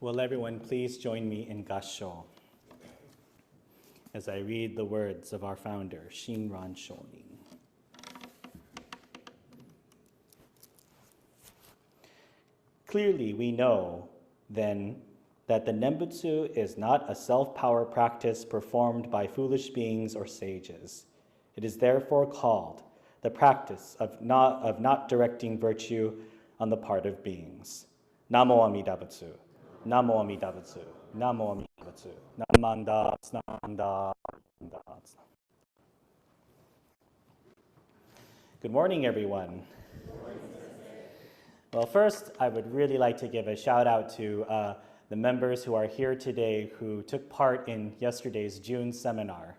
Will everyone please join me in Gassho as I read the words of our founder, Shinran Shonin. Clearly, we know, then, that the Nembutsu is not a self-power practice performed by foolish beings or sages. It is therefore called the practice of not directing virtue on the part of beings. Namo Amida Butsu. Namo Amida Butsu. Namo Amida Butsu. Namandas, namandas. Good morning, everyone. Well, first, I would really like to give a shout out to the members who are here today who took part in yesterday's June seminar.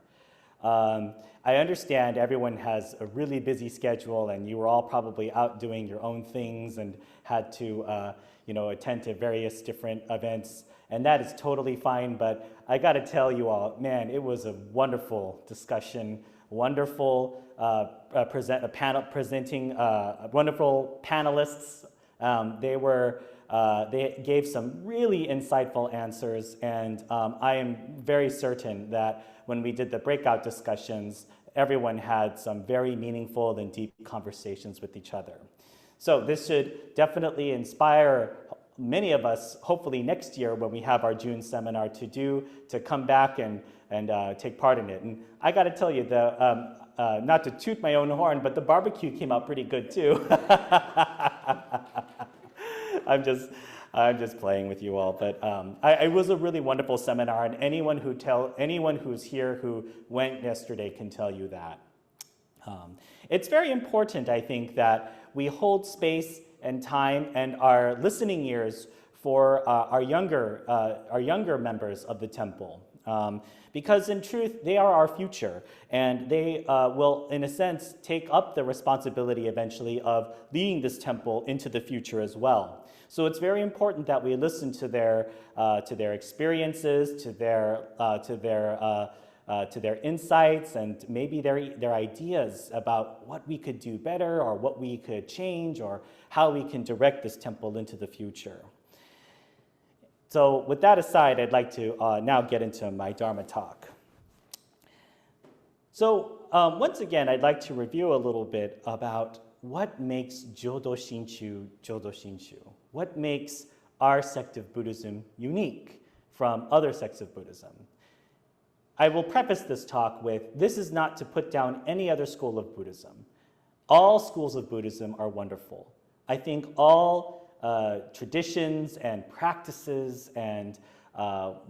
I understand everyone has a really busy schedule and you were all probably out doing your own things and had to attend to various different events, and that is totally fine, but I gotta tell you all, man, it was a wonderful discussion, wonderful presenting, wonderful panelists. They gave some really insightful answers, and I am very certain that when we did the breakout discussions, everyone had some very meaningful and deep conversations with each other. So this should definitely inspire many of us, hopefully next year when we have our June seminar to come back and take part in it. And I gotta tell you, not to toot my own horn, but the barbecue came out pretty good too. I'm just playing with you all, but it was a really wonderful seminar, and anyone who's here who went yesterday can tell you that. It's very important, I think, that we hold space and time and our listening ears for our younger members of the temple. Because in truth, they are our future, and they will, in a sense, take up the responsibility eventually of leading this temple into the future as well. So it's very important that we listen to their experiences, to their insights, and maybe their ideas about what we could do better, or what we could change, or how we can direct this temple into the future. So with that aside, I'd like to now get into my Dharma talk. So once again, I'd like to review a little bit about what makes Jodo Shinshu Jodo Shinshu. What makes our sect of Buddhism unique from other sects of Buddhism? I will preface this talk with, this is not to put down any other school of Buddhism. All schools of Buddhism are wonderful. I think all traditions and practices and thoughts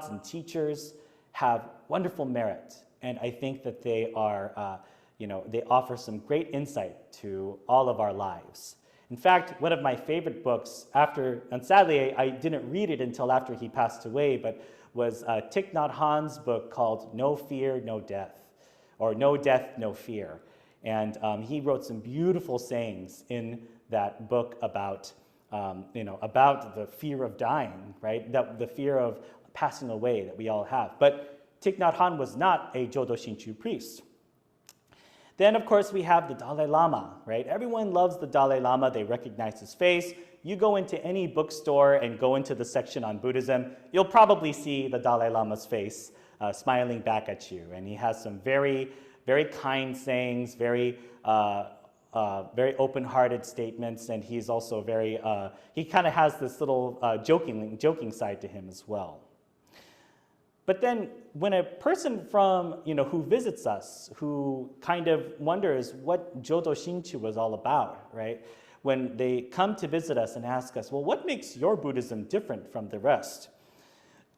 and teachers have wonderful merit, and I think that they are they offer some great insight to all of our lives. In fact, one of my favorite books and sadly I didn't read it until after he passed away, but was Thich Nhat Hanh's book called No Fear, No Death, or No Death, No Fear. And he wrote some beautiful sayings in that book about the fear of dying, right? The fear of passing away that we all have. But Thich Nhat Hanh was not a Jodo Shinshu priest. Then, of course, we have the Dalai Lama, right? Everyone loves the Dalai Lama. They recognize his face. You go into any bookstore and go into the section on Buddhism, you'll probably see the Dalai Lama's face smiling back at you. And he has some very, very kind sayings, very open-hearted statements, and he's also he kind of has this little joking side to him as well. But then when a person who visits us, who kind of wonders what Jodo Shinshu was all about, right? When they come to visit us and ask us, well, what makes your Buddhism different from the rest?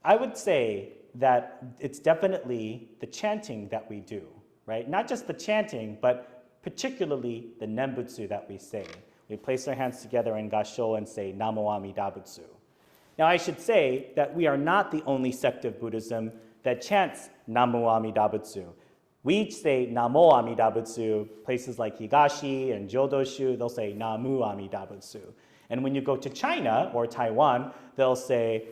I would say that it's definitely the chanting that we do, right? Not just the chanting, but particularly the Nembutsu that we say. We place our hands together in Gassho and say Namo Amida Butsu. Now, I should say that we are not the only sect of Buddhism that chants Namo Amida Butsu. We each say Namo Amida Butsu. Places like Higashi and Jodoshu, they'll say Namu Amida Butsu. And when you go to China or Taiwan, they'll say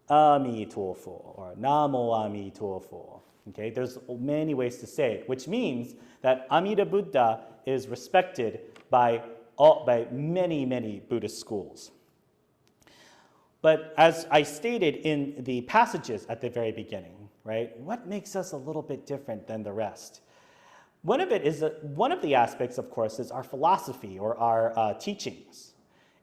Ami Tuofu or Namo Ami Tuofu. Okay, there's many ways to say it, which means that Amida Buddha is respected by many, many Buddhist schools. But as I stated in the passages at the very beginning, right, what makes us a little bit different than the rest? One of the aspects, of course, is our philosophy or our teachings.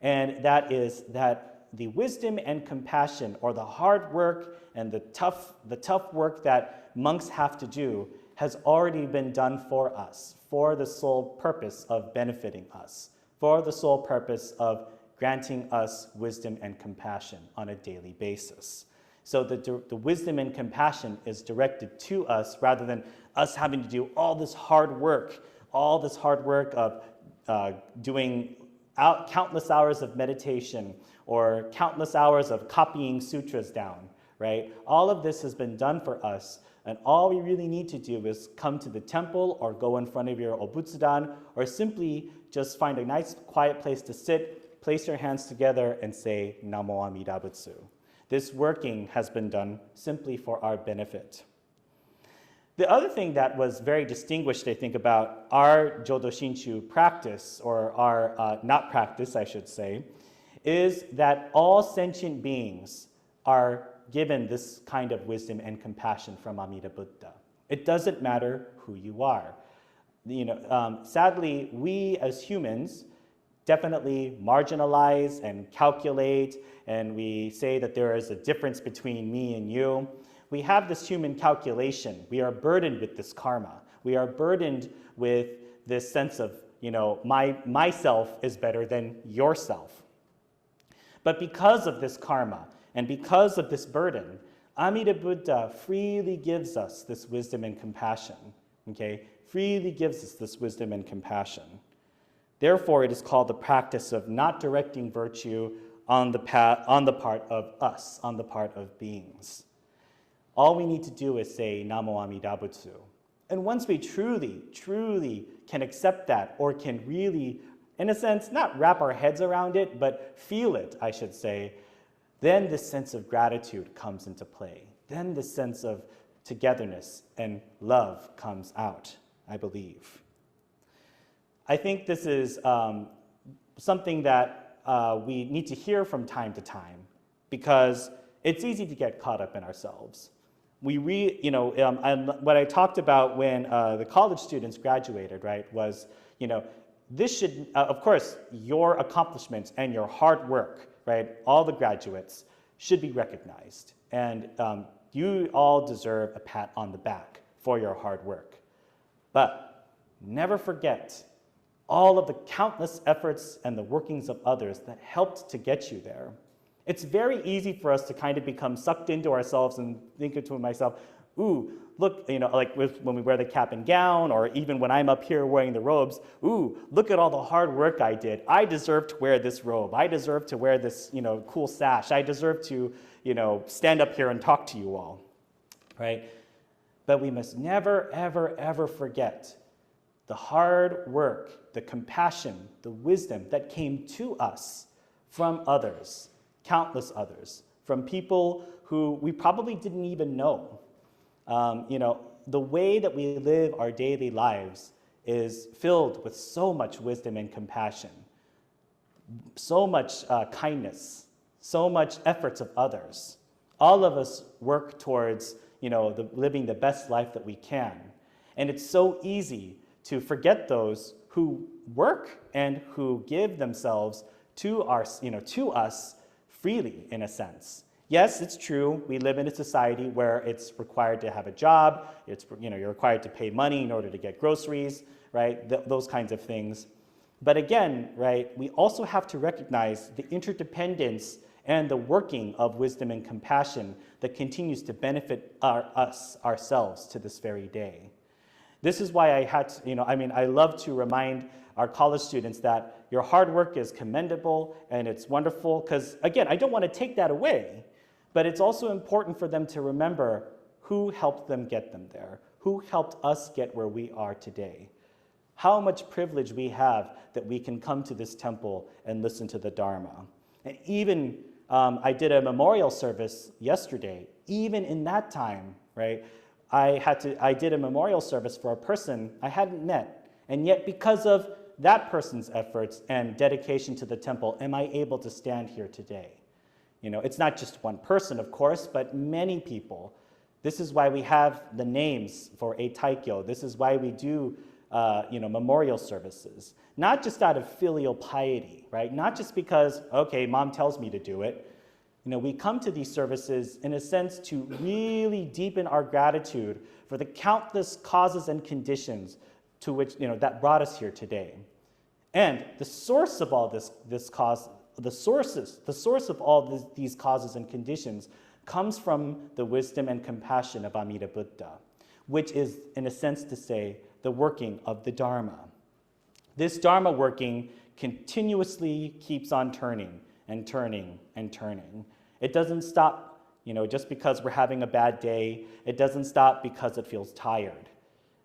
And that is that the wisdom and compassion, or the hard work and the tough work that monks have to do, has already been done for us, for the sole purpose of benefiting us, for the sole purpose of granting us wisdom and compassion on a daily basis. So the wisdom and compassion is directed to us rather than us having to do all this hard work of doing countless hours of meditation or countless hours of copying sutras down, right? All of this has been done for us, and all we really need to do is come to the temple or go in front of your obutsudan or simply just find a nice quiet place to sit, place your hands together and say Namo Amida Butsu. This working has been done simply for our benefit. The other thing that was very distinguished, I think, about our Jodo Shinshu practice, or our not practice, I should say, is that all sentient beings are given this kind of wisdom and compassion from Amida Buddha. It doesn't matter who you are. Sadly, we as humans definitely marginalize and calculate, and we say that there is a difference between me and you. We have this human calculation. We are burdened with this karma. We are burdened with this sense of, myself is better than yourself. But because of this karma and because of this burden, Amida Buddha freely gives us this wisdom and compassion, okay? Freely gives us this wisdom and compassion. Therefore, it is called the practice of not directing virtue on the part of us, on the part of beings. All we need to do is say Namo Amida Butsu. And once we truly, truly can accept that, or can really, in a sense, not wrap our heads around it, but feel it, I should say, then this sense of gratitude comes into play. Then this sense of togetherness and love comes out, I believe. I think this is something that we need to hear from time to time, because it's easy to get caught up in ourselves. What I talked about when the college students graduated, right, was, this should, of course, your accomplishments and your hard work, right, all the graduates should be recognized. And you all deserve a pat on the back for your hard work. But never forget all of the countless efforts and the workings of others that helped to get you there. It's very easy for us to kind of become sucked into ourselves and think to myself, ooh, look, like when we wear the cap and gown, or even when I'm up here wearing the robes, ooh, look at all the hard work I did. I deserve to wear this robe. I deserve to wear this, cool sash. I deserve to, stand up here and talk to you all, right? But we must never, ever, ever forget the hard work, the compassion, the wisdom that came to us from others, countless others, from people who we probably didn't even know. The way that we live our daily lives is filled with so much wisdom and compassion, so much kindness, so much efforts of others. All of us work towards, living the best life that we can. And it's so easy to forget those who work and who give themselves to us freely, in a sense. Yes, it's true. We live in a society where it's required to have a job. You're required to pay money in order to get groceries, right? Those kinds of things. But again, right, we also have to recognize the interdependence and the working of wisdom and compassion that continues to benefit ourselves to this very day. This is why I had to, I love to remind our college students that your hard work is commendable and it's wonderful, because again, I don't want to take that away, but it's also important for them to remember who helped them get them there, who helped us get where we are today. How much privilege we have that we can come to this temple and listen to the Dharma. And even, I did a memorial service yesterday. Even in that time, right, I did a memorial service for a person I hadn't met. And yet because of that person's efforts and dedication to the temple, am I able to stand here today? It's not just one person, of course, but many people. This is why we have the names for Eitaikyo. This is why we do memorial services. Not just out of filial piety, right? Not just because, okay, mom tells me to do it. We come to these services in a sense to really deepen our gratitude for the countless causes and conditions to which, that brought us here today. And the source of all this cause, the source of all these causes and conditions comes from the wisdom and compassion of Amida Buddha, which is, in a sense to say, the working of the Dharma. This Dharma working continuously keeps on turning and turning and turning. It doesn't stop, just because we're having a bad day. It doesn't stop because it feels tired.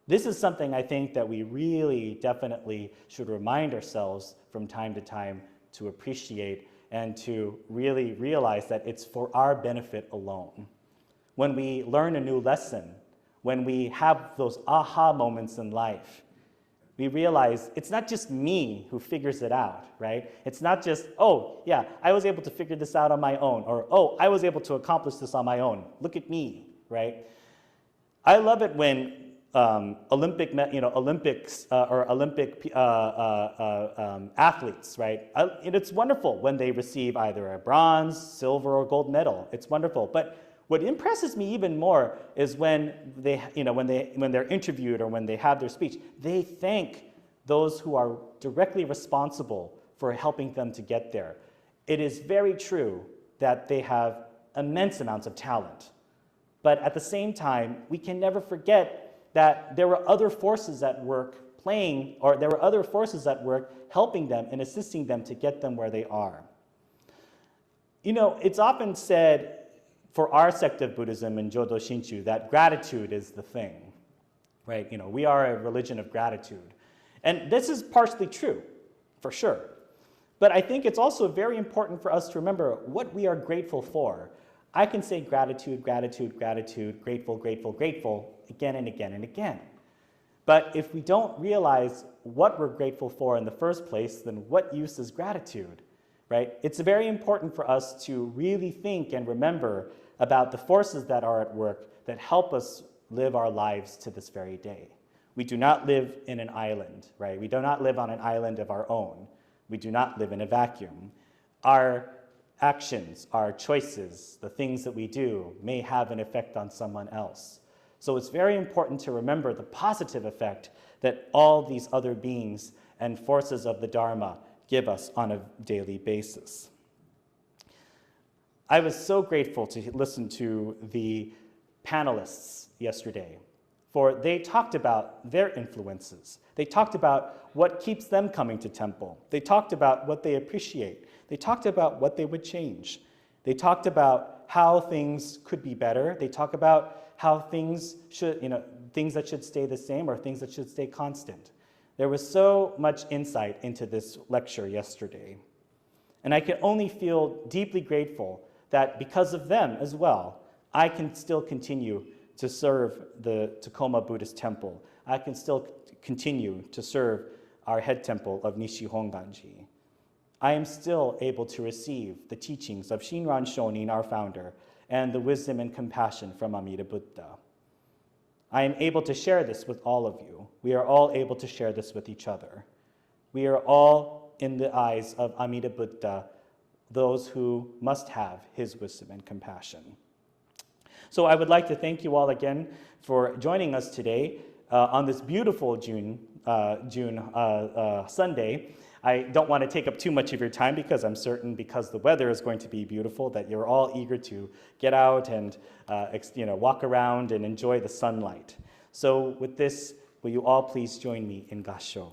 This is something I think that we really definitely should remind ourselves from time to time to appreciate and to really realize that it's for our benefit alone. When we learn a new lesson, when we have those aha moments in life, we realize it's not just me who figures it out, right? It's not just, oh, yeah, I was able to figure this out on my own, or, oh, I was able to accomplish this on my own. Look at me, right? I love it when Olympic athletes, right? It's wonderful when they receive either a bronze, silver, or gold medal. It's wonderful. But what impresses me even more is when when they're interviewed or when they have their speech, they thank those who are directly responsible for helping them to get there. It is very true that they have immense amounts of talent. But at the same time, we can never forget that there were other forces at work there were other forces at work helping them and assisting them to get them where they are. It's often said for our sect of Buddhism in Jodo Shinshu that gratitude is the thing, right? We are a religion of gratitude. And this is partially true, for sure. But I think it's also very important for us to remember what we are grateful for. I can say gratitude, gratitude, gratitude, grateful, grateful, grateful, again and again and again. But if we don't realize what we're grateful for in the first place, then what use is gratitude, right? It's very important for us to really think and remember about the forces that are at work that help us live our lives to this very day. We do not live in an island, right? We do not live on an island of our own. We do not live in a vacuum. Our actions, our choices, the things that we do may have an effect on someone else. So it's very important to remember the positive effect that all these other beings and forces of the Dharma give us on a daily basis. I was so grateful to listen to the panelists yesterday, for they talked about their influences. They talked about what keeps them coming to temple. They talked about what they appreciate. They talked about what they would change. They talked about how things could be better. They talk about how things should, things that should stay the same or things that should stay constant. There was so much insight into this lecture yesterday. And I can only feel deeply grateful that because of them as well, I can still continue to serve the Tacoma Buddhist Temple. I can still continue to serve our head temple of Nishi Honganji. I am still able to receive the teachings of Shinran Shonin, our founder, and the wisdom and compassion from Amida Buddha. I am able to share this with all of you. We are all able to share this with each other. We are all, in the eyes of Amida Buddha, those who must have his wisdom and compassion. So I would like to thank you all again for joining us today on this beautiful June Sunday. I don't want to take up too much of your time because I'm certain, because the weather is going to be beautiful, that you're all eager to get out and walk around and enjoy the sunlight. So with this, will you all please join me in Gassho?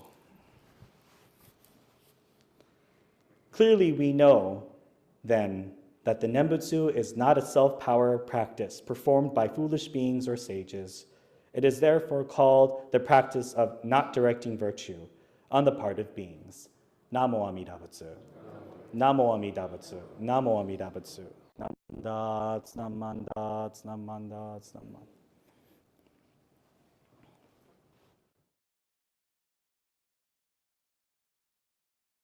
Clearly, we know, then, that the Nembutsu is not a self-power practice performed by foolish beings or sages. It is therefore called the practice of not directing virtue on the part of beings. Namo Amida Butsu. Namo Amida Butsu. Namo Amida Butsu. Nam mandats, nam mandats, nam mandats, nam mandats.